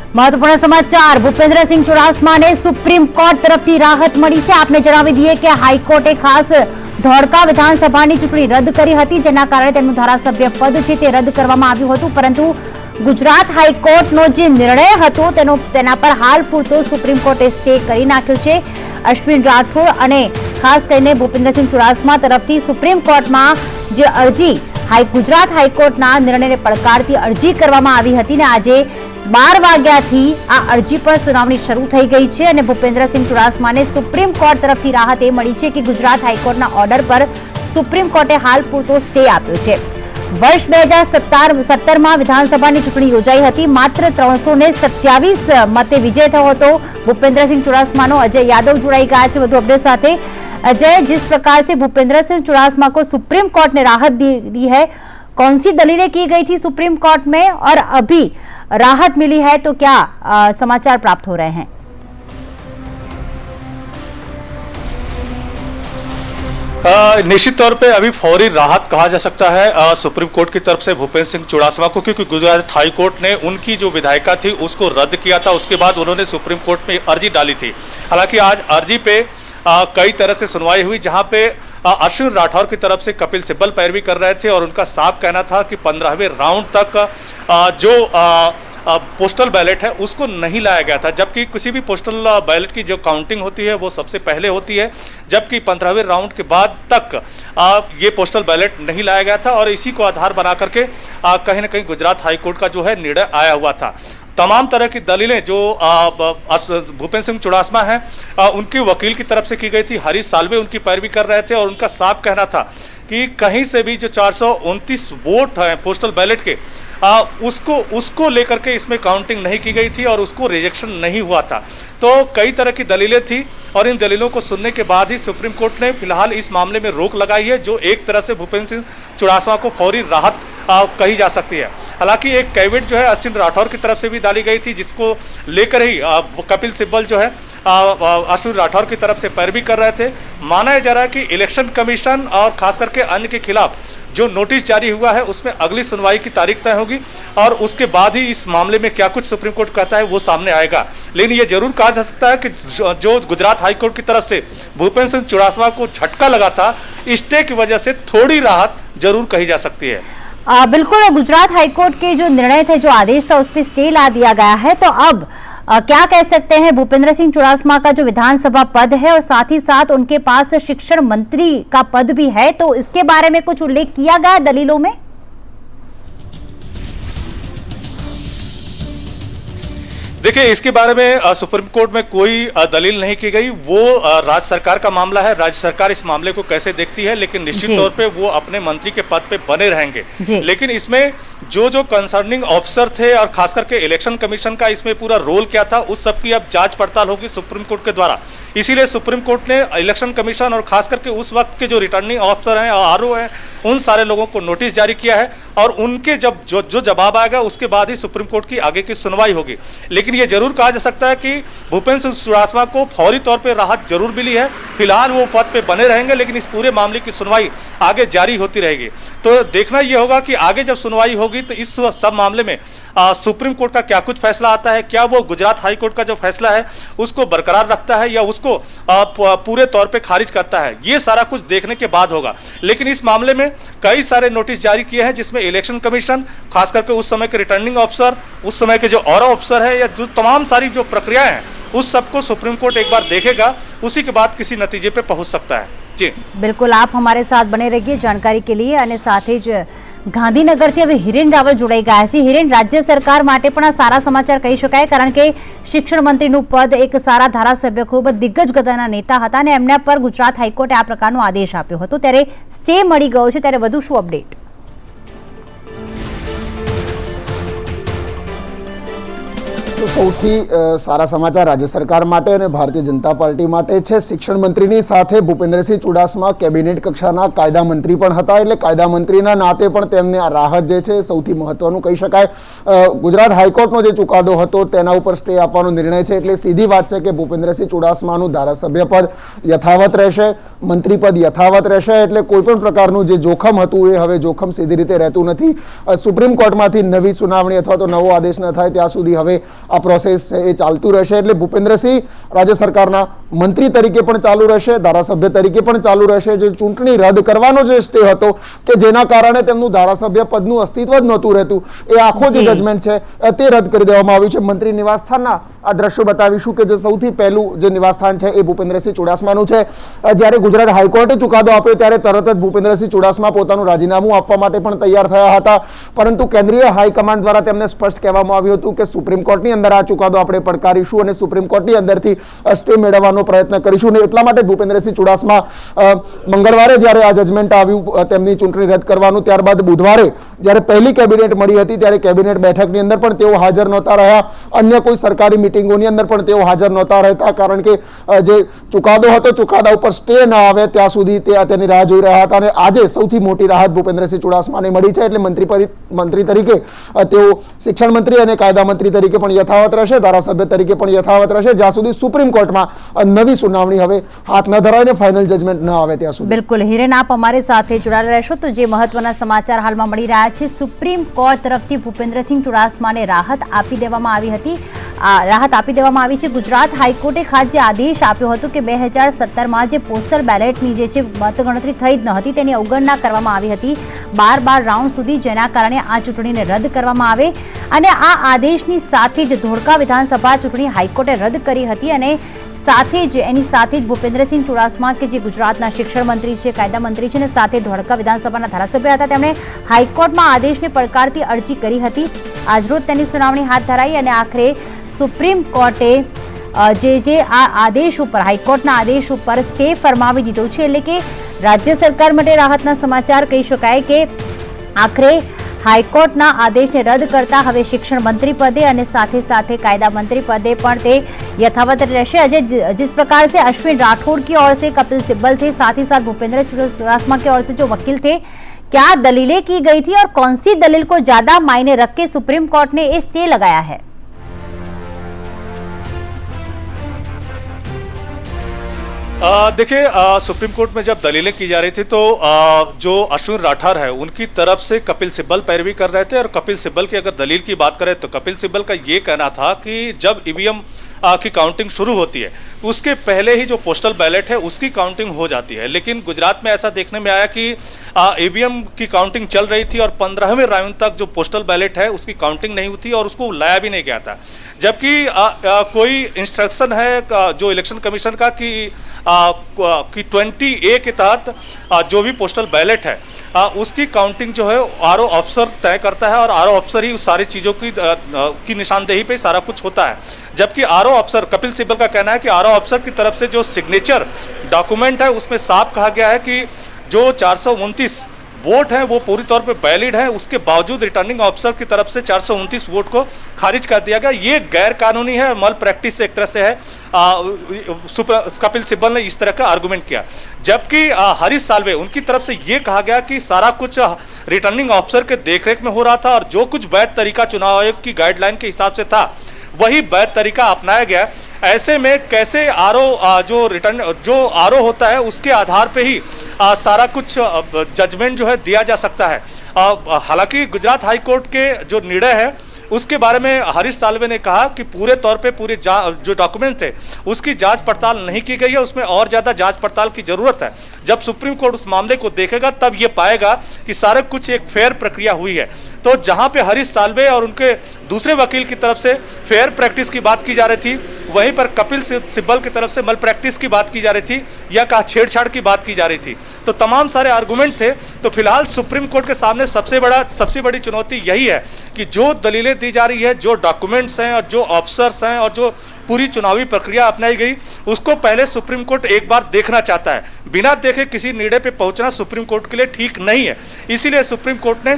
महत्वपूर्ण समाचार Bhupendrasingh चुडासमाने supreme court तरफथी राहत मળી છે। आपने जणावी दीए के हाईकोर्टे खास धोळका विधानसभानी चूंटणी रद्द करी हती, जेना कारणे तेमनुं धारासभ्य पद छे ते रद्द करवामां आव्युं हतुं। परंतु गुजरात हाईकोर्टनो जे निर्णय हतो तेना पर हाल पूरतो सुप्रीम कोर्टे स्टे करी नाख्यो छे। अश्विन राठौड़ अने खास करीने भूपेन्द्रसिंह चुडासमा तरफथी सुप्रीम कोर्टमां जे अरजी गुजरात हाईकोर्टना निर्णयने પડકારતી अरजी करवामां आवी हती ने આજે 12 વાગ્યાથી આ અરજી પર સુનાવણી શરૂ થઈ ગઈ છે અને ભૂપેન્દ્રસિંહ ચુડાસમાને સુપ્રીમ કોર્ટ તરફથી રાહત એ મળી છે કે ગુજરાત હાઈકોર્ટના ઓર્ડર પર સુપ્રીમ કોર્ટે હાલ પૂરતો સ્ટે આપ્યો છે। વર્ષ 2017માં વિધાનસભાની ચૂંટણી યોજાઈ હતી। માત્ર 327 મતે વિજય થયો હતો। ભૂપેન્દ્રસિંહ ચુડાસમાનો અજય યાદવ જોડાઈ ગયા છે વધુ અપડેટ સાથે। अजय, जिस प्रकार से भूपेन्द्र सिंह चुडासमा को सुप्रीम कोर्ट ने राहत दी है, कौन सी दलीलें की गई थी सुप्रीम कोर्ट में और अभी राहत मिली है तो क्या समाचार प्राप्त हो रहे हैं? निश्चित तौर पे अभी फौरी राहत कहा जा सकता है सुप्रीम कोर्ट की तरफ से भूपेन्द्र सिंह चुडासमा को, क्योंकि गुजरात हाई कोर्ट ने उनकी जो विधायिका थी उसको रद्द किया था। उसके बाद उन्होंने सुप्रीम कोर्ट में अर्जी डाली थी। हालांकि आज अर्जी पे कई तरह से सुनवाई हुई, जहां पे अश्विन राठौर की तरफ से कपिल सिब्बल पैरवी कर रहे थे और उनका साफ कहना था कि 15वें राउंड तक जो पोस्टल बैलेट है उसको नहीं लाया गया था, जबकि किसी भी पोस्टल बैलेट की जो काउंटिंग होती है वो सबसे पहले होती है, जबकि 15वें राउंड के बाद तक ये पोस्टल बैलेट नहीं लाया गया था। और इसी को आधार बना करके कहीं ना कहीं गुजरात हाईकोर्ट का जो है निर्णय आया हुआ था। तमाम तरह की दलीलें जो भूपेन्द्र सिंह चुडासमा हैं उनके वकील की तरफ से की गई थी। हरीश साल्वे उनकी पैरवी कर रहे थे और उनका साफ कहना था कि कहीं से भी जो 429 वोट हैं पोस्टल बैलेट के उसको लेकर के इसमें काउंटिंग नहीं की गई थी और उसको रिजेक्शन नहीं हुआ था। तो कई तरह की दलीलें थी और इन दलीलों को सुनने के बाद ही सुप्रीम कोर्ट ने फिलहाल इस मामले में रोक लगाई है, जो एक तरह से भूपेन्द्र सिंह चुडासमा को फौरी राहत कही जा सकती है। हालांकि एक कैविट जो है अश्विन राठौर की तरफ से भी डाली गई थी, जिसको लेकर ही कपिल सिब्बल जो है अश्विन राठौर की तरफ से पैरवी कर रहे थे। माना जा रहा है कि इलेक्शन कमीशन और खास करके अन्य के खिलाफ जो नोटिस जारी हुआ है उसमें अगली सुनवाई की तारीख तय होगी और उसके बाद ही इस मामले में क्या कुछ सुप्रीम कोर्ट कहता है वो सामने आएगा। लेकिन ये जरूर कहा जा सकता है कि जो गुजरात हाईकोर्ट की तरफ से भूपेन्द्र सिंह चुडासमा को झटका लगा था, स्टे की वजह से थोड़ी राहत जरूर कही जा सकती है। बिल्कुल, गुजरात हाईकोर्ट के जो निर्णय थे, जो आदेश था, उस पर स्टे ला दिया गया है। तो अब क्या कह सकते हैं भूपेन्द्र सिंह चुडासमा का जो विधानसभा पद है और साथ ही साथ उनके पास शिक्षण मंत्री का पद भी है, तो इसके बारे में कुछ उल्लेख किया गया दलीलों में? देखिए, इसके बारे में सुप्रीम कोर्ट में कोई दलील नहीं की गई। वो राज्य सरकार का मामला है, राज्य सरकार इस मामले को कैसे देखती है, लेकिन निश्चित तौर पे वो अपने मंत्री के पद पे बने रहेंगे। लेकिन इसमें जो कंसर्निंग ऑफिसर थे और खास करके इलेक्शन कमीशन का इसमें पूरा रोल क्या था, उस सब की अब जांच पड़ताल होगी सुप्रीम कोर्ट के द्वारा। इसीलिए सुप्रीम कोर्ट ने इलेक्शन कमीशन और खास करके उस वक्त के जो रिटर्निंग ऑफिसर हैं, आरओ हैं, उन सारे लोगों को नोटिस जारी किया है और उनके जब जो जवाब आएगा उसके बाद ही सुप्रीम कोर्ट की आगे की सुनवाई होगी। लेकिन ये जरूर कहा जा सकता है कि भूपेन्द्र सिंह चुडासमा को फौरी तौर पे राहत जरूर मिली है। फिलहाल वो पद पे बने रहेंगे, लेकिन इस पूरे मामले की सुनवाई आगे जारी होती रहेगी। तो देखना ये होगा कि आगे जब सुनवाई होगी तो इस सब मामले में सुप्रीम कोर्ट का क्या कुछ फैसला आता है, क्या वो गुजरात हाई कोर्ट का जो फैसला है उसको बरकरार रखता है या उसको पूरे तौर पे खारिज करता है, ये सारा कुछ देखने के बाद होगा। लेकिन इस मामले में कई सारे नोटिस जारी किए हैं, जिसमें इलेक्शन कमीशन, खास करके उस समय के रिटर्निंग ऑफिसर, उस समय के जो और ऑफिसर है, या जो तमाम सारी जो प्रक्रियाएं हैं उस सबको सुप्रीम कोर्ट एक बार देखेगा, उसी के बाद किसी नतीजे पे पहुंच सकता है। जी बिल्कुल, आप हमारे साथ बने रहिए जानकारी के लिए। અને સાથે જ ગાંધીનગરથી હવે હિરેન રાવલ જોડાઈ ગયા છે। હિરેન, રાજ્ય સરકાર માટે પણ આ સારા સમાચાર કહી શકાય, કારણ કે શિક્ષણ મંત્રીનું પદ એક સારા ધારાસભ્ય, ખૂબ દિગ્ગજ ગતિના નેતા હતા અને એમના પર ગુજરાત હાઈકોર્ટે આ પ્રકારનો આદેશ આપ્યો હતો, ત્યારે સ્ટે મળી ગયો છે, ત્યારે વધુ શું અપડેટ? तो સૌથી સારા સમાચાર રાજ્ય સરકાર માટે અને ભારતીય જનતા પાર્ટી માટે છે। શિક્ષણ મંત્રીની સાથે ભૂપેન્દ્રસિંહ ચુડાસમા કેબિનેટ કક્ષાના કાયદા મંત્રી પણ હતા, એટલે કાયદા મંત્રીના નાતે પણ તેમને આ રાહત જે છે સૌથી મહત્વનું કહી શકાય। ગુજરાત હાઈકોર્ટનો જે ચુકાદો હતો તેના ઉપર સ્ટે આપવાનો નિર્ણય છે, એટલે સીધી વાત છે કે ભૂપેન્દ્રસિંહ ચુડાસમાનું ધારાસભ્ય પદ યથાવત રહેશે। મંત્રી પદ યથાવત રહેશે, એટલે કોઈ પણ પ્રકારનું જે જોખમ હતું એ હવે જોખમ સીધી રીતે રહેતું નથી. સુપ્રીમ કોર્ટમાંથી નવી સુનાવણી અથવા તો નવો આદેશ ન થાય ત્યાં સુધી હવે આ પ્રોસેસ એ ચાલતું રહેશે. એટલે ભૂપેન્દ્રસિંહ રાજ્ય સરકારના મંત્રી તરીકે પણ ચાલુ રહેશે, ધારાસભ્ય તરીકે પણ ચાલુ રહેશે. જે ચૂંટણી રદ કરવાનો જે સ્ટે હતો કે જેના કારણે તેમનું ધારાસભ્ય પદનું અસ્તિત્વ જ નહોતું રહેતું, એ આખો જે જજમેન્ટ છે તે રદ કરી દેવામાં આવ્યું છે. મંત્રી નિવાસસ્થાનના આ દ્રશ્યો બતાવીશું કે જે સૌથી પહેલું જે નિવાસસ્થાન છે એ ભૂપેન્દ્રસિંહ ચુડાસમાનું છે. જ્યારે ગુજરાત હાઈકોર્ટે ચુકાદો આપ્યો ત્યારે તરત જ ભૂપેન્દ્રસિંહ ચુડાસમા પોતાનું રાજીનામું આપવા માટે પણ તૈયાર થયા હતા, પરંતુ કેન્દ્રીય હાઈકમાન્ડ દ્વારા તેમને સ્પષ્ટ કહેવામાં આવ્યું હતું કે સુપ્રીમ કોર્ટની અંદર આ ચુકાદો આપણે પડકારીશું અને સુપ્રીમ કોર્ટની અંદરથી સ્ટે મેળવવાનો પ્રયત્ન કરીશું. અને એટલા માટે ભૂપેન્દ્રસિંહ ચુડાસમા મંગળવારે જ્યારે આ જજમેન્ટ આવ્યું તેમની ચૂંટણી રદ કરવાનું, ત્યારબાદ બુધવારે જ્યારે પહેલી કેબિનેટ મળી હતી ત્યારે કેબિનેટ બેઠકની અંદર પણ તેઓ હાજર નહોતા રહ્યા, અન્ય કોઈ સરકારી મિટિંગોની અંદર પણ તેઓ હાજર નહોતા રહેતા, કારણ કે જે ચુકાદો હતો ચુકાદા ઉપર સ્ટે ન આવે ત્યાં સુધી તેની રાહ જોઈ રહ્યા હતા. અને આજે સૌથી મોટી રાહત ભૂપેન્દ્રસિંહ ચુડાસમાને મળી છે. એટલે મંત્રી તરીકે તેઓ શિક્ષણ મંત્રી અને કાયદા મંત્રી તરીકે પણ યથાવત રહેશે, ધારાસભ્ય તરીકે પણ યથાવત રહેશે, જ્યાં સુધી સુપ્રીમ કોર્ટમાં નવી સુનાવણી હવે હાથ ન ધરાય ને ફાઇનલ જજમેન્ટ ન આવે ત્યાં સુધી. બિલકુલ હિરેન, આપ અમારી સાથે જોડાયેલા રહેશો. તો જે મહત્વના સમાચાર હાલમાં મળી રહ્યા છે, સુપ્રીમ કોર્ટ તરફથી ભૂપેન્દ્રસિંહ ચુડાસમાને રાહત આપી દેવામાં આવી હતી. રાહત આપી દેવામાં આવી છે. ગુજરાત હાઈકોર્ટે ખાસ જે આદેશ આપ્યો હતો કે 2017માં જે પોસ્ટલ બેલેટની જે છે મતગણતરી થઈ જ ન હતી તેની અવગણના કરવામાં આવી હતી 12 રાઉન્ડ સુધી, જેના કારણે આ ચૂંટણીને રદ કરવામાં આવે. અને આ આદેશની સાથે જ ધોળકા વિધાનસભા ચૂંટણી હાઈકોર્ટે રદ કરી હતી. અને સાથે જ એની સાથે જ ભૂપેન્દ્રસિંહ ચુડાસમા કે જે ગુજરાતના શિક્ષણ મંત્રી છે, કાયદા મંત્રી છે અને સાથે ધોળકા વિધાનસભાના ધારાસભ્ય હતા, તેમણે હાઈકોર્ટમાં આદેશને પડકારતી અરજી કરી હતી. આજરોજ તેની સુનાવણી હાથ ધરાઈ અને આખરે સુપ્રીમ કોર્ટે જે આ આદેશ ઉપર, હાઈકોર્ટના આદેશ ઉપર સ્ટે ફરમાવી દીધો છે. એટલે કે રાજ્ય સરકાર માટે રાહતના સમાચાર કહી શકાય કે આખરે હાઈકોર્ટના આદેશને રદ કરતા હવે શિક્ષણ મંત્રી પદે અને સાથે સાથે कायदा मंत्री पदे પણ તે यथावत રહેશે. अजय, जिस प्रकार से अश्विन राठौड़ की ओर से कपिल सिब्बल थे, साथ ही साथ भूपेंद्र चुडासमा की ओर से जो वकील थे, क्या दलीलें की गई थी और कौन सी दलील को ज्यादा मायने रख के सुप्रीम कोर्ट ने ये स्टे लगाया है? देखिए, सुप्रीम कोर्ट में जब दलीलें की जा रही थी तो जो अश्विन राठौर है उनकी तरफ से कपिल सिब्बल पैरवी कर रहे थे. और कपिल सिब्बल की अगर दलील की बात करें तो कपिल सिब्बल का ये कहना था कि जब ईवीएम की काउंटिंग शुरू होती है उसके पहले ही जो पोस्टल बैलेट है उसकी काउंटिंग हो जाती है. लेकिन गुजरात में ऐसा देखने में आया कि ईवीएम की काउंटिंग चल रही थी और 15वें राउंड तक जो पोस्टल बैलेट है उसकी काउंटिंग नहीं हुई थी और उसको लाया भी नहीं गया था. जबकि कोई इंस्ट्रक्शन है जो इलेक्शन कमीशन का कि 20A के तहत जो भी पोस्टल बैलेट है उसकी काउंटिंग जो है आरओ अफसर तय करता है और आरओ अफसर ही उस सारी चीज़ों की निशानदेही पे सारा कुछ होता है. जबकि आरओ अफसर, कपिल सिब्बल का कहना है कि आरओ अफसर की तरफ से जो सिग्नेचर डॉक्यूमेंट है उसमें साफ कहा गया है कि जो 429 वोट है वो पूरी तौर पे वैलिड है, उसके बावजूद रिटर्निंग ऑफिसर की तरफ से 429 वोट को खारिज कर दिया गया. ये गैर कानूनी है, मल प्रैक्टिस एक तरह से है. कपिल सिब्बल ने इस तरह का आर्गुमेंट किया. जबकि हरीश साल्वे, उनकी तरफ से ये कहा गया कि सारा कुछ रिटर्निंग ऑफिसर के देखरेख में हो रहा था और जो कुछ वैध तरीका चुनाव आयोग की गाइडलाइन के हिसाब से था वही वैध तरीका अपनाया गया. ऐसे में कैसे जो आरओ होता है उसके आधार पे ही सारा कुछ जजमेंट जो है दिया जा सकता है. हालांकि गुजरात हाई कोर्ट के जो निर्णय है उसके बारे में हरीश साल्वे ने कहा कि पूरे तौर पे पूरे जो डॉक्यूमेंट थे उसकी जांच पड़ताल नहीं की गई है, उसमें और ज्यादा जांच पड़ताल की जरूरत है. जब सुप्रीम कोर्ट उस मामले को देखेगा तब ये पाएगा कि सारा कुछ एक फेयर प्रक्रिया हुई है. तो जहां पे हरीश साल्वे और उनके दूसरे वकील की तरफ से फेयर प्रैक्टिस की बात की जा रही थी, वहीं पर कपिल सिब्बल की तरफ से मल प्रैक्टिस की बात की जा रही थी या कहा छेड़छाड़ की बात की जा रही थी. तो तमाम सारे आर्गुमेंट थे. तो फिलहाल सुप्रीम कोर्ट के सामने सबसे बड़ी चुनौती यही है कि जो दलीलें दी जा रही है, जो डॉक्यूमेंट्स हैं और जो ऑफिसर्स हैं और जो पूरी चुनावी प्रक्रिया अपनाई गई उसको पहले सुप्रीम कोर्ट एक बार देखना चाहता है. बिना देखे किसी निर्णय पे पहुंचना सुप्रीम कोर्ट के लिए ठीक नहीं है. इसीलिए सुप्रीम कोर्ट ने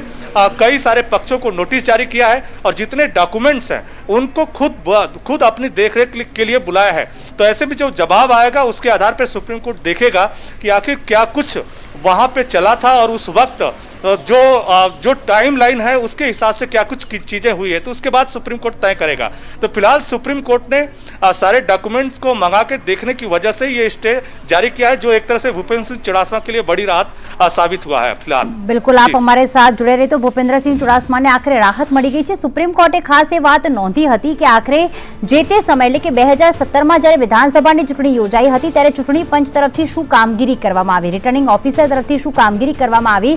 कई सारे पक्षों को नोटिस जारी किया है और जितने डॉक्यूमेंट्स हैं उनको खुद अपनी देखरेख के लिए के लिए बुलाया है। तो ऐसे में जो जवाब आएगा उसके आधार पर सुप्रीम कोर्ट देखेगा कि आखिर क्या कुछ वहां पे चला था और उस वक्त जो टाइम लाइन है उसके हिसाब से क्या कुछ चीजें हुई है, तो उसके बाद सुप्रीम कोर्ट तय करेगा। तो फिलहाल सुप्रीम कोर्ट ने सारे डॉक्यूमेंट्स को मंगा के देखने की वजह से ये स्टे जारी किया है, जो एक तरह से भूपेंद्र सिंह चुड़ासमा के लिए बड़ी राहत साबित हुआ है। फिलहाल बिल्कुल आप અમારે સાથ જોડે રહે તો ભૂપેન્દ્ર સિંહ ચુડાસમાને આખરે રાહત મળી ગઈ છે। સુપ્રીમ કોર્ટે ખાસ એ વાત નોંધી હતી કે આખરે જે તે સમય એટલે કે 2017માં જ્યારે વિધાનસભાની ચૂંટણી યોજાઈ હતી ત્યારે ચૂંટણી પંચ તરફથી શું કામગીરી કરવામાં આવી, રિટર્નિંગ ઓફિસર તરફથી શું કામગીરી કરવામાં આવી।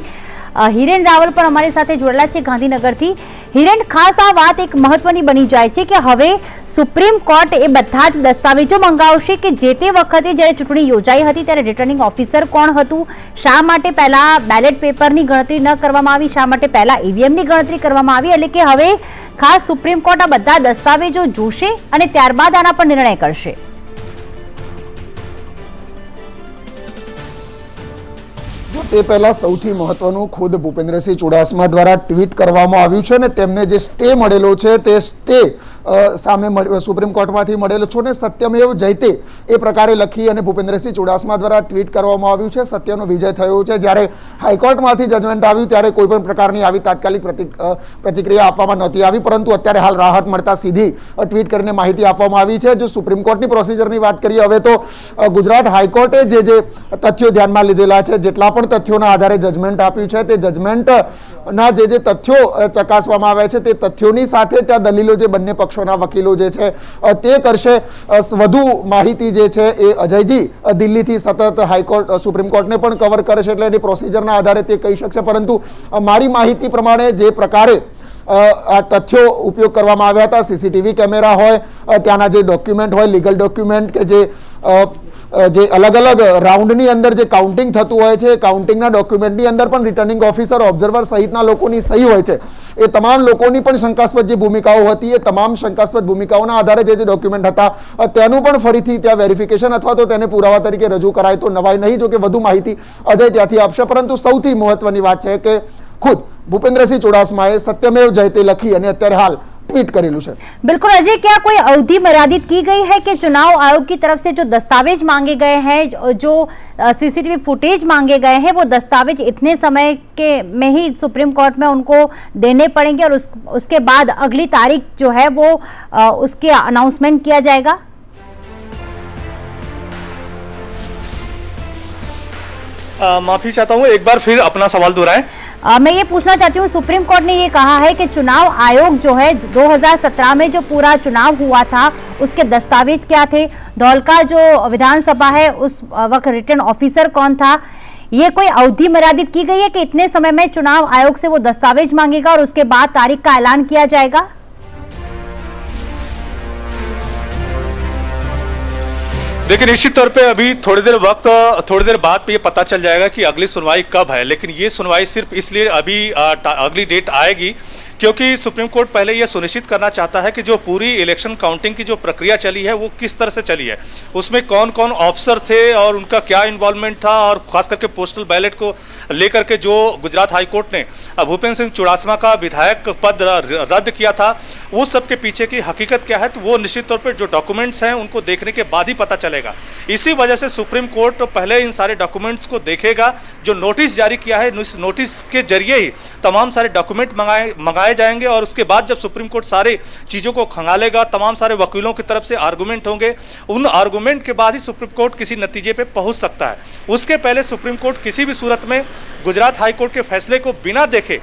હિરેન રાવલ પણ અમારી સાથે જોડાયેલા છે ગાંધીનગરથી। હિરેન, ખાસ આ વાત એક મહત્વની બની જાય છે કે હવે સુપ્રીમ કોર્ટ એ બધા જ દસ્તાવેજો મંગાવશે કે જે તે વખતે જ્યારે ચૂંટણી યોજાઈ હતી ત્યારે રિટર્નિંગ ઓફિસર કોણ હતું, શા માટે પહેલા બેલેટ પેપરની ગણતરી ન કરવામાં આવી, શા માટે પહેલા ઈવીએમની ગણતરી કરવામાં આવી, એટલે કે હવે ખાસ સુપ્રીમ કોર્ટ આ બધા દસ્તાવેજો જોશે અને ત્યારબાદ આના પર નિર્ણય કરશે। તે પહેલા સૌથી મહત્વનું ખુદ ભૂપેન્દ્રસિંહ ચુડાસમા દ્વારા ટ્વીટ કરવામાં આવ્યું છે અને તેમને જે સ્ટે મળેલો છે તે સ્ટે સામે સુપ્રીમ કોર્ટમાંથી મળેલો છે ને સત્યમેવ જયતે એ પ્રકારે લખી અને ભૂપેન્દ્રસિંહ ચુડાસમા દ્વારા ટ્વીટ કરવામાં આવ્યું છે। સત્યનો વિજય થયો છે। જ્યારે હાઈકોર્ટમાંથી જજમેન્ટ આવ્યું ત્યારે કોઈ પણ પ્રકારની આવી તાત્કાલિક પ્રતિક્રિયા આપવામાં નહોતી આવી, પરંતુ અત્યારે હાલ રાહત મળતા સીધી ટ્વીટ કરીને માહિતી આપવામાં આવી છે। જો સુપ્રીમ કોર્ટની પ્રોસિજરની વાત કરીએ હવે તો ગુજરાત હાઈકોર્ટે જે તથ્યો ધ્યાનમાં લીધેલા છે, જેટલા પણ તથ્યોના આધારે જજમેન્ટ આપ્યું છે તે જજમેન્ટના જે તથ્યો ચકાસવામાં આવ્યા છે તે તથ્યોની સાથે ત્યાં દલીલો જે બંને પક્ષોના વકીલો જે છે તે કરશે। વધુ માહિતી જે છે એ અજયજી દિલ્હીથી સતત હાઈકોર્ટ સુપ્રીમ કોર્ટને પણ કવર કરે છે, એટલે એની પ્રોસિજરના આધારે તે કહી શકશે। પરંતુ મારી માહિતી પ્રમાણે જે પ્રકારે આ તથ્યો ઉપયોગ કરવામાં આવ્યા હતા, સીસીટીવી કેમેરા હોય, ત્યાંના જે ડોક્યુમેન્ટ હોય, લીગલ ડોક્યુમેન્ટ કે જે અલગ અલગ રાઉન્ડની અંદર જે કાઉન્ટિંગ થતું હોય છે, કાઉન્ટિંગના ડોક્યુમેન્ટની અંદર પણ રિટર્નિંગ ઓફિસર, ઓબ્ઝર્વર સહિતના લોકોની સહી હોય છે। એ તમામ લોકોની પણ શંકાસ્પદ જે ભૂમિકાઓ હતી એ તમામ શંકાસ્પદ ભૂમિકાઓના આધારે જે ડોક્યુમેન્ટ હતા તેનું પણ ફરીથી ત્યાં વેરિફિકેશન અથવા તો તેને પુરાવા તરીકે રજૂ કરાય તો નવાઈ નહીં। જો કે વધુ માહિતી અજય ત્યાંથી આપશે, પરંતુ સૌથી મહત્વની વાત છે કે ખુદ ભૂપેન્દ્રસિંહ ચુડાસમાએ સત્યમેવ જયતે લખી અને અત્યારે હાલ ट्वीट करेलू है। बिल्कुल अजय, क्या कोई अवधि मर्यादित की गई है कि चुनाव आयोग की तरफ से जो दस्तावेज मांगे गए हैं, जो सीसीटीवी फुटेज मांगे गए हैं, वो दस्तावेज इतने समय के में ही सुप्रीम कोर्ट में उनको देने पड़ेंगे और उसके बाद अगली तारीख जो है वो उसके अनाउंसमेंट किया जाएगा? माफी चाहता हूँ, एक बार फिर अपना सवाल दोहराएं। मैं ये पूछना चाहती हूँ, सुप्रीम कोर्ट ने ये कहा है कि चुनाव आयोग जो है 2017 में जो पूरा चुनाव हुआ था उसके दस्तावेज क्या थे, धौलका जो विधानसभा है उस वक्त रिटर्न ऑफिसर कौन था, ये कोई अवधि मर्यादित की गई है कि इतने समय में चुनाव आयोग से वो दस्तावेज मांगेगा और उसके बाद तारीख का ऐलान किया जाएगा? देखिए, निश्चित तौर पे अभी थोड़ी देर बाद पे ये पता चल जाएगा कि अगली सुनवाई कब है। लेकिन ये सुनवाई सिर्फ इसलिए अभी अगली डेट आएगी क्योंकि सुप्रीम कोर्ट पहले यह सुनिश्चित करना चाहता है कि जो पूरी इलेक्शन काउंटिंग की जो प्रक्रिया चली है वो किस तरह से चली है, उसमें कौन कौन ऑफिसर थे और उनका क्या इन्वॉल्वमेंट था, और खास करके पोस्टल बैलेट को लेकर के जो गुजरात हाईकोर्ट ने भूपेंद्र सिंह चुड़ासमा का विधायक पद रद्द किया था, उस सब के पीछे की हकीकत क्या है, तो वो निश्चित तौर पर जो डॉक्यूमेंट्स हैं उनको देखने के बाद ही पता चलेगा। इसी वजह से सुप्रीम कोर्ट पहले इन सारे डॉक्यूमेंट्स को देखेगा। जो नोटिस जारी किया है, इस नोटिस के जरिए ही तमाम सारे डॉक्यूमेंट मंगाए जाएंगे और उसके बाद जब सुप्रीम कोर्ट सारे चीजों को खंगालेगा, तमाम सारे वकीलों की तरफ से आर्गुमेंट होंगे, उन आर्गुमेंट के बाद ही सुप्रीम कोर्ट किसी नतीजे पे पहुंच सकता है। उसके पहले सुप्रीम कोर्ट किसी भी सूरत में गुजरात हाई कोर्ट के फैसले को बिना देखे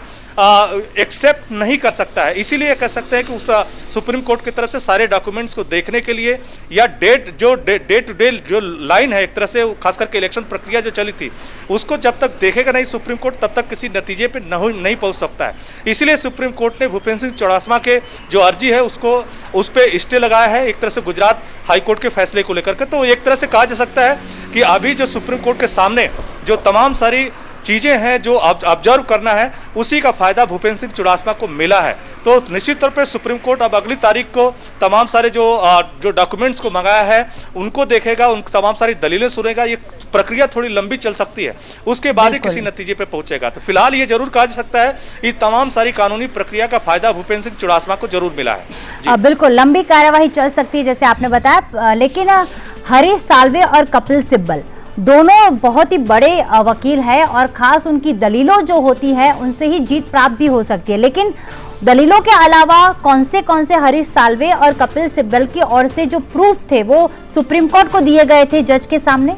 एक्सेप्ट नहीं कर सकता है। इसीलिए कह सकते हैं कि उस सुप्रीम कोर्ट की तरफ से सारे डॉक्यूमेंट्स को देखने के लिए या डे टू डे जो लाइन है एक तरह से, खास करके इलेक्शन प्रक्रिया जो चली थी उसको जब तक देखेगा नहीं सुप्रीम कोर्ट तब तक किसी नतीजे पे नहीं पहुंच सकता है। इसीलिए सुप्रीम कोर्ट ने भूपेंद्र सिंह चुड़ासमा के जो अर्जी है उसको उस पर स्टे लगाया है एक तरह से गुजरात हाईकोर्ट के फैसले को लेकर के। तो एक तरह से कहा जा सकता है कि अभी जो सुप्रीम कोर्ट के सामने जो तमाम सारी चीजें हैं जो ऑब्जर्व करना है, उसी का फायदा भूपेंद्र सिंह चुड़ासमा को मिला है। तो निश्चित तौर पे सुप्रीम कोर्ट अब अगली तारीख को तमाम सारे जो डॉक्यूमेंट्स को मंगाया है उनको देखेगा, उन तमाम सारी दलीलें सुनेगा। ये प्रक्रिया थोड़ी लंबी चल सकती है, उसके बाद ही किसी नतीजे पे पहुंचेगा। तो फिलहाल ये जरूर कहा जा सकता है कि तमाम सारी कानूनी प्रक्रिया का फायदा भूपेंद्र सिंह चुड़ासमा को जरूर मिला है। बिल्कुल लंबी कार्यवाही चल सकती है जैसे आपने बताया, लेकिन हरीश साल्वे और कपिल सिब्बल दोनों बहुत ही बड़े वकील हैं और खास उनकी दलीलों जो होती है उनसे ही जीत प्राप्त भी हो सकती है। लेकिन दलीलों के अलावा कौन से हरीश साल्वे और कपिल सिब्बल की ओर से जो प्रूफ थे वो सुप्रीम कोर्ट को दिए गए थे जज के सामने।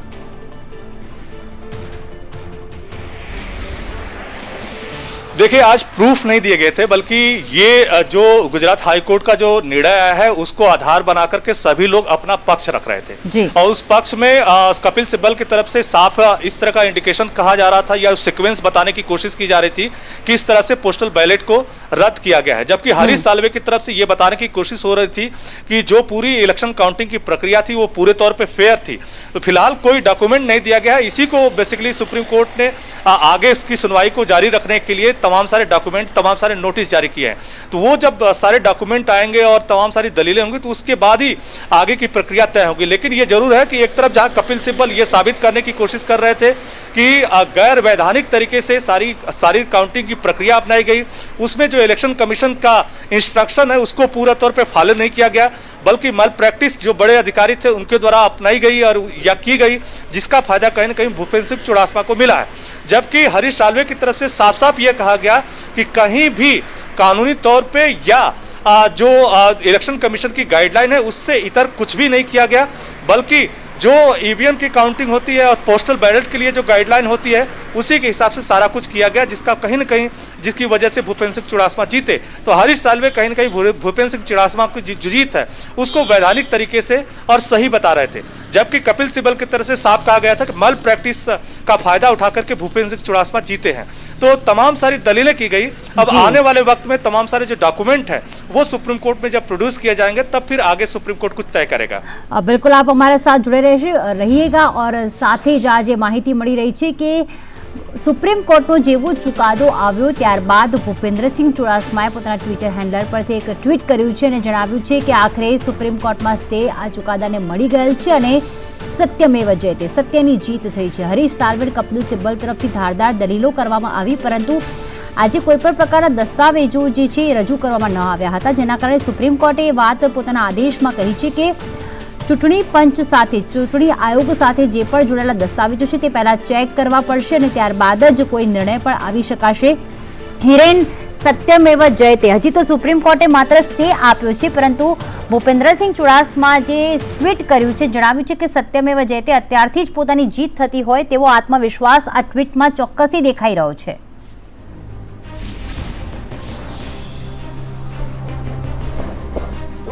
देखिए, आज प्रूफ नहीं दिए गए थे, बल्कि ये जो गुजरात हाई कोर्ट का जो निर्णय आया है उसको आधार बना करके सभी लोग अपना पक्ष रख रहे थे। और उस पक्ष में कपिल सिब्बल की तरफ से साफ इस तरह का इंडिकेशन कहा जा रहा था या सीक्वेंस बताने की कोशिश की जा रही थी कि इस तरह से पोस्टल बैलेट को रद्द किया गया है, जबकि हरीश साल्वे की तरफ से ये बताने की कोशिश हो रही थी कि जो पूरी इलेक्शन काउंटिंग की प्रक्रिया थी वो पूरे तौर पर फेयर थी। तो फिलहाल कोई डॉक्यूमेंट नहीं दिया गया है, इसी को बेसिकली सुप्रीम कोर्ट ने आगे इसकी सुनवाई को जारी रखने के लिए तमाम सारे डॉक्यूमेंट, तमाम सारे नोटिस जारी किए हैं। तो वो जब सारे डॉक्यूमेंट आएंगे और तमाम सारी दलीलें होंगी तो उसके बाद ही आगे की प्रक्रिया तय होगी। लेकिन ये जरूर है कि एक तरफ जहां कपिल सिब्बल ये साबित करने की कोशिश कर रहे थे कि गैर वैधानिक तरीके से सारी काउंटिंग की प्रक्रिया अपनाई गई, उसमें जो इलेक्शन कमीशन का इंस्ट्रक्शन है उसको पूरा तौर पर फॉलो नहीं किया गया, बल्कि मल प्रैक्टिस जो बड़े अधिकारी थे उनके द्वारा अपनाई गई और या की गई, जिसका फायदा कहीं ना कहीं भूपेंद्र सिंह चुड़ासमा को मिला है। जबकि हरीश साल्वे की तरफ से साफ साफ यह कहा गया कि कहीं भी कानूनी तौर पे या जो इलेक्शन कमीशन की गाइडलाइन है उससे इतर कुछ भी नहीं किया गया, बल्कि जो ईवीएम की काउंटिंग होती है और पोस्टल बैलेट के लिए जो गाइडलाइन होती है उसी के हिसाब से सारा कुछ किया गया, जिसका कहीं न कहीं जिसकी वजह से भूपेंद्र सिंह चुड़ासमा जीते। तो हरीश साल्वे कहीं न कहीं भूपेंद्र सिंह चुड़ासमा की जो जीत है उसको वैधानिक तरीके से और सही बता रहे थे, जबकि कपिल सिब्बल की तरफ से साफ कहा गया था कि मल प्रैक्टिस का फायदा उठा करके भूपेंद्र सिंह चुड़ासमा जीते हैं। तो तमाम सारी दलीलें की गई। अब आने वाले वक्त में तमाम सारे जो डॉक्यूमेंट है वो सुप्रीम कोर्ट में जब प्रोड्यूस किए जाएंगे तब फिर आगे सुप्रीम कोर्ट कुछ तय करेगा। बिल्कुल आप हमारे साथ जुड़े रहिएगा और સાથે જ આજે માહિતી મળી રહી છે કે સુપ્રીમ કોર્ટનો જેવો ચુકાદો આવ્યો ત્યારબાદ ભૂપેન્દ્રસિંહ ચુડાસમાએ પોતાના ટ્વિટર હેન્ડલર પરથી એક ટ્વીટ કર્યું છે અને જણાવ્યું છે કે આખરે સુપ્રીમ કોર્ટમાં સ્ટે આ ચુકાદાને મળી ગયેલ છે અને સત્યમેવ જયતે, સત્યની જીત થઈ છે। હરીશ સાલ્વે કપિલ સિબ્બલ તરફથી ધારદાર દલીલો કરવામાં આવી, પરંતુ આજે કોઈપણ પ્રકારના દસ્તાવેજો જે છે એ રજૂ કરવામાં ન આવ્યા હતા, જેના કારણે સુપ્રીમ કોર્ટે એ વાત પોતાના આદેશમાં કહી છે કે ચૂંટણી પંચ સાથે, ચૂંટણી આયોગ સાથે જે પણ જોડાયેલા દસ્તાવેજો છે તે પહેલા ચેક કરવા પડશે અને ત્યારબાદ જ કોઈ નિર્ણય પણ આવી શકાશે। હિરેન સત્યમેવ જયતે, હજી તો સુપ્રીમ કોર્ટે માત્ર સ્ટે આપ્યો છે, પરંતુ ભૂપેન્દ્રસિંહ ચુડાસમા જે ટ્વીટ કર્યું છે, જણાવ્યું છે કે સત્યમેવ જયતે અત્યારથી જ પોતાની જીત થતી હોય તેવો આત્મવિશ્વાસ આ ટ્વીટમાં ચોક્કસથી દેખાઈ રહ્યો છે।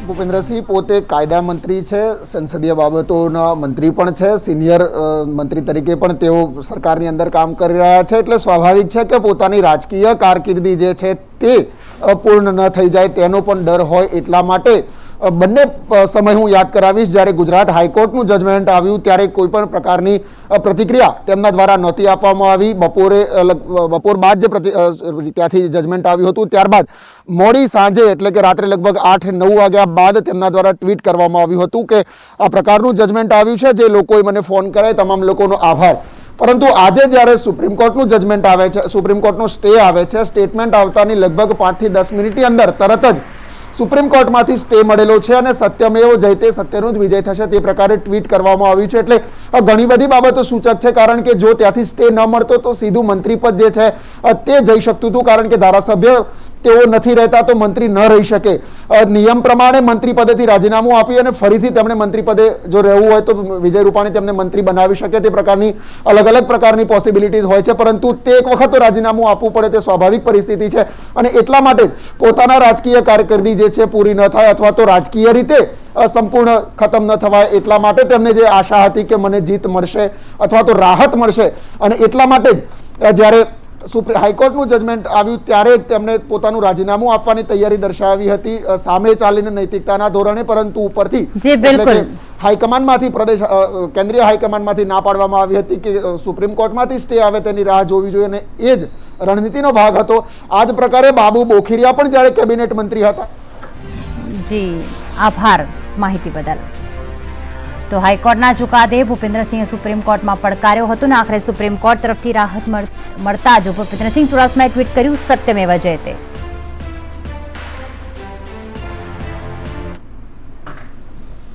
ભૂપેન્દ્રસિંહ પોતે કાયદા મંત્રી છે, સંસદીય બાબતોના મંત્રી પણ છે, સિનિયર મંત્રી તરીકે પણ તેઓ સરકારની અંદર કામ કરી રહ્યા છે, એટલે સ્વાભાવિક છે કે પોતાની રાજકીય કારકિર્દી જે છે તે પૂર્ણ ન થઈ જાય તેનો પણ ડર હોય, એટલા માટે બંને સમય હું યાદ કરાવીશ જ્યારે ગુજરાત હાઈકોર્ટનું જજમેન્ટ આવ્યું ત્યારે કોઈ પણ પ્રકારની પ્રતિક્રિયા તેમના દ્વારા નહોતી આપવામાં આવી। બપોર બાદ જે ત્યાંથી જજમેન્ટ આવ્યું હતું ત્યારબાદ મોડી સાંજે એટલે કે રાત્રે લગભગ 8-9 વાગ્યા બાદ તેમના દ્વારા ટ્વીટ કરવામાં આવ્યું હતું કે આ પ્રકારનું જજમેન્ટ આવ્યું છે, જે લોકોએ મને ફોન કરે તમામ લોકોનો આભાર। પરંતુ આજે જ્યારે સુપ્રીમ કોર્ટનું જજમેન્ટ આવે છે, સુપ્રીમ કોર્ટનો સ્ટે આવે છે, સ્ટેટમેન્ટ આવતાની લગભગ 5 થી 10 મિનિટની અંદર તરત જ સુપ્રીમ કોર્ટમાંથી સ્ટે મળેલો છે અને સત્યમેવ જયતે, સત્યનો જ વિજય થશે તે પ્રકારે ટ્વીટ કરવામાં આવ્યું છે। એટલે ઘણી બધી બાબતો સૂચક છે, કારણ કે જો ત્યાંથી સ્ટે ન મળતો તો સીધું મંત્રી પદ જે છે તે જઈ શકતું હતું, કારણ કે ધારાસભ્ય તેઓ નથી રહેતા તો મંત્રી ન રહી શકે। નિયમ પ્રમાણે મંત્રી પદેથી રાજીનામું આપી અને ફરીથી તેમણે મંત્રી પદે જો રહેવું હોય તો વિજય રૂપાણી તેમને મંત્રી બનાવી શકે, તે પ્રકારની અલગ અલગ પ્રકારની પોસિબિલિટીઝ હોય છે, પરંતુ તે એક વખત તો રાજીનામું આપવું પડે તે સ્વાભાવિક પરિસ્થિતિ છે અને એટલા માટે પોતાના રાજકીય કારકિર્દી જે છે પૂરી ન થાય અથવા તો રાજકીય રીતે સંપૂર્ણ ખતમ ન થવાય એટલા માટે તેમને જે આશા હતી કે મને જીત મળશે અથવા તો રાહત મળશે, અને એટલા માટે જ જ્યારે હાઈકોર્ટનું જજમેન્ટ આવ્યું ત્યારે જ તેમણે પોતાનું રાજીનામું આપવાની તૈયારી દર્શાવી હતી સામે ચાલીને નૈતિકતાના ધોરણે, પરંતુ ઉપરથી જી, બિલકુલ. એટલે કે હાઈકમાન્ડમાંથી કેન્દ્રીય હાઈકમાન્ડમાંથી ના પાડવામાં આવી હતી કે સુપ્રીમ કોર્ટમાંથી સ્ટે આવે તેની રાહ જોવી જોઈએ, અને એ જ રણનીતિનો ભાગ હતો. આ જ પ્રકારે બાબુ બોખીરિયા પણ જ્યારે કેબિનેટ મંત્રી હતા. જી, આભાર માહિતી બદલ. તો હાઈકોર્ટના ચુકાદે ભૂપેન્દ્રસિંહે સુપ્રીમ કોર્ટમાં પડકાર્યો હતો અને આખરે સુપ્રીમ કોર્ટ તરફથી રાહત મળતા જ ભૂપેન્દ્રસિંહ ચુડાસમાએ ટ્વીટ કર્યું, સત્યમેવ જયતે.